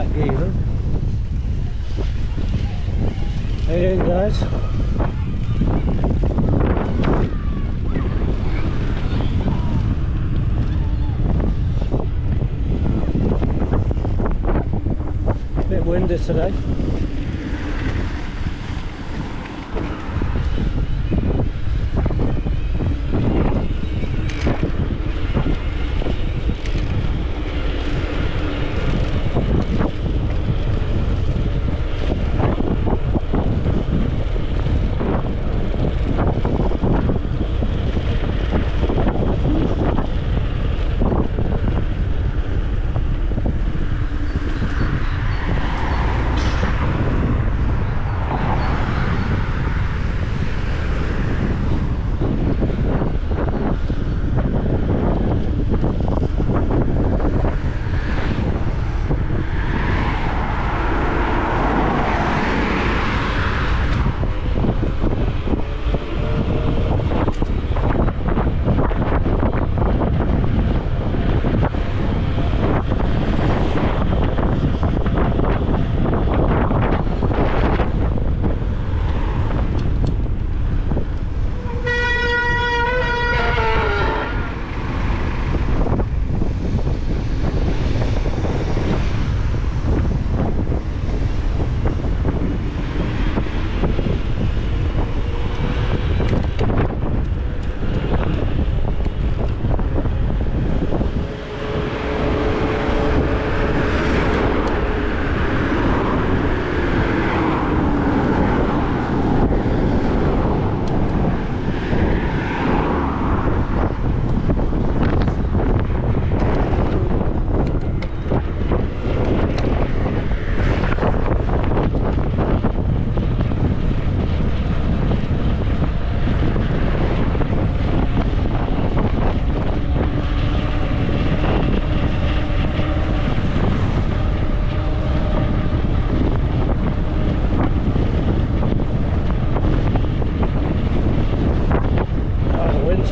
like even. Hey guys. Bit windy today.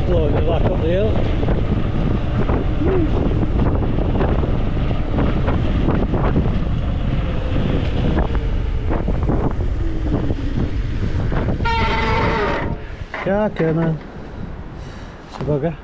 Blowing it back up the hill. Yeah, okay man. It's a bugger.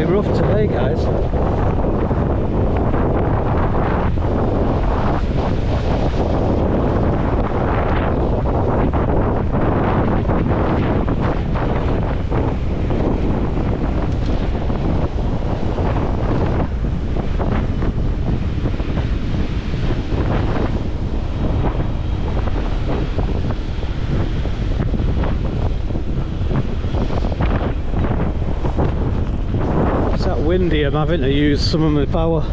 Rough today, guys. Windy, I'm having to use some of my power.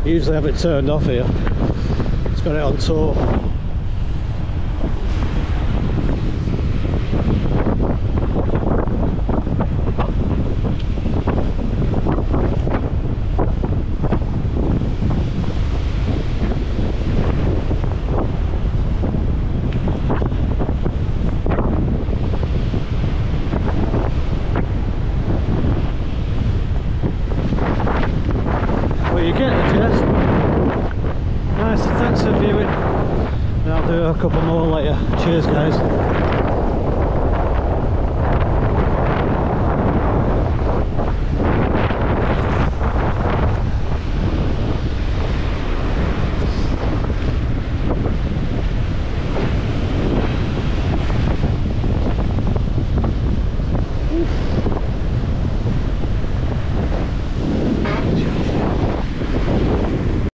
Usually have it turned off here. It's It's got it on tour. You get the gist. Nice, thanks for viewing. And I'll do a couple more later. Cheers guys.